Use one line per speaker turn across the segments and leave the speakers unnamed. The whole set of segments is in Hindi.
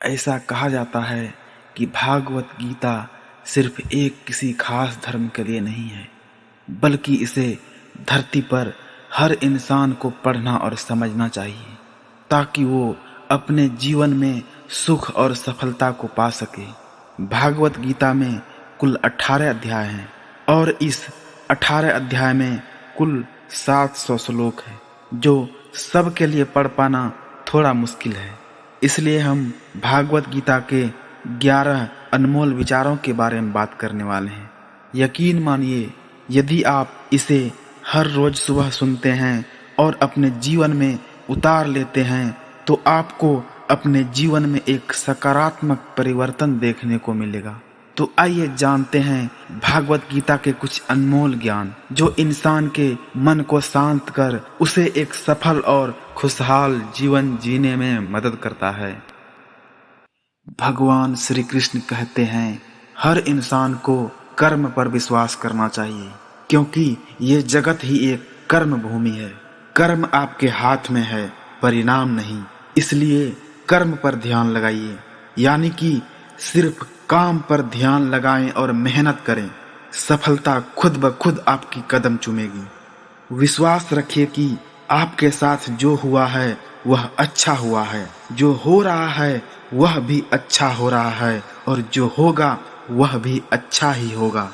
ऐसा कहा जाता है कि भागवत गीता सिर्फ एक किसी खास धर्म के लिए नहीं है, बल्कि इसे धरती पर हर इंसान को पढ़ना और समझना चाहिए, ताकि वो अपने जीवन में सुख और सफलता को पा सके। भागवत गीता में कुल 18 अध्याय हैं और इस 18 अध्याय में कुल 700 श्लोक हैं, जो सबके लिए पढ़ पाना थोड़ा मुश्किल है। इसलिए हम भागवत गीता के 11 अनमोल विचारों के बारे में बात करने वाले हैं। यकीन मानिए, यदि आप इसे हर रोज सुबह सुनते हैं और अपने जीवन में उतार लेते हैं तो आपको अपने जीवन में एक सकारात्मक परिवर्तन देखने को मिलेगा। तो आइए जानते हैं भागवत गीता के कुछ अनमोल ज्ञान, जो इंसान के मन को शांत कर उसे एक सफल और खुशहाल जीवन जीने में मदद करता है। भगवान श्री कृष्ण कहते हैं, हर इंसान को कर्म पर विश्वास करना चाहिए, क्योंकि ये जगत ही एक कर्म भूमि है। कर्म आपके हाथ में है, परिणाम नहीं। इसलिए कर्म पर ध्यान लगाइए, यानी कि सिर्फ काम पर ध्यान लगाएं और मेहनत करें। सफलता खुद ब खुद आपकी कदम चूमेगी। विश्वास रखिए कि आपके साथ जो हुआ है वह अच्छा हुआ है, जो हो रहा है वह भी अच्छा हो रहा है, और जो होगा वह भी अच्छा ही होगा।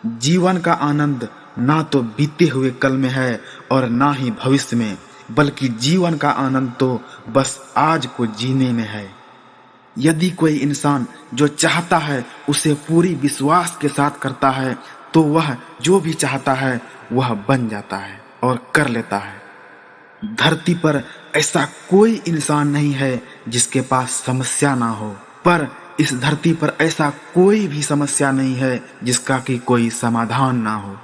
जीवन का आनंद ना तो बीते हुए कल में है और ना ही भविष्य में, बल्कि जीवन का आनंद तो बस आज को जीने में है। यदि कोई इंसान जो चाहता है उसे पूरी विश्वास के साथ करता है तो वह जो भी चाहता है वह बन जाता है और कर लेता है। धरती पर ऐसा कोई इंसान नहीं है जिसके पास समस्या ना हो, पर इस धरती पर ऐसा कोई भी समस्या नहीं है जिसका कि कोई समाधान ना हो।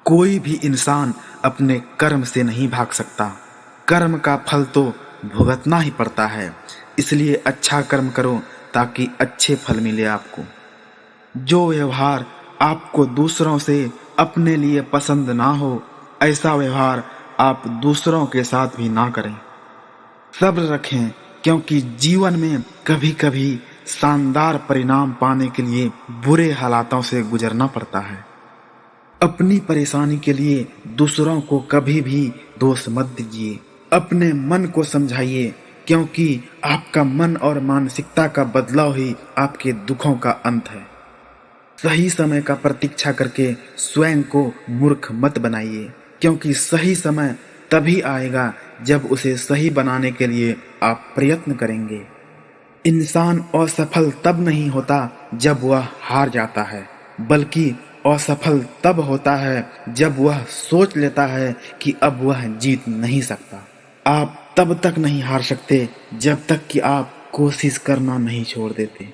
कोई भी इंसान अपने कर्म से नहीं भाग सकता। कर्म का फल तो भुगतना ही पड़ता है। इसलिए अच्छा कर्म करो ताकि अच्छे फल मिले आपको। जो व्यवहार आपको दूसरों से अपने लिए पसंद ना हो, ऐसा व्यवहार आप दूसरों के साथ भी ना करें। सब्र रखें, क्योंकि जीवन में कभी कभी शानदार परिणाम पाने के लिए बुरे हालातों से गुजरना पड़ता है। अपनी परेशानी के लिए दूसरों को कभी भी दोष मत दीजिए। अपने मन को समझाइए, क्योंकि आपका मन और मानसिकता का बदलाव ही आपके दुखों का अंत है। सही समय का प्रतीक्षा करके स्वयं को मूर्ख मत बनाइए, क्योंकि सही समय तभी आएगा जब उसे सही बनाने के लिए आप प्रयत्न करेंगे। इंसान असफल तब नहीं होता जब वह हार जाता है, बल्कि असफल तब होता है जब वह सोच लेता है कि अब वह जीत नहीं सकता। आप तब तक नहीं हार सकते जब तक कि आप कोशिश करना नहीं छोड़ देते।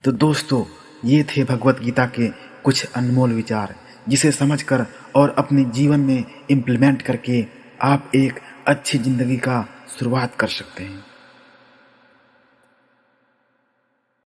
तो दोस्तों, ये थे भगवत गीता के कुछ अनमोल विचार, जिसे समझकर और अपने जीवन में इम्प्लीमेंट करके आप एक अच्छी जिंदगी का शुरुआत कर सकते हैं।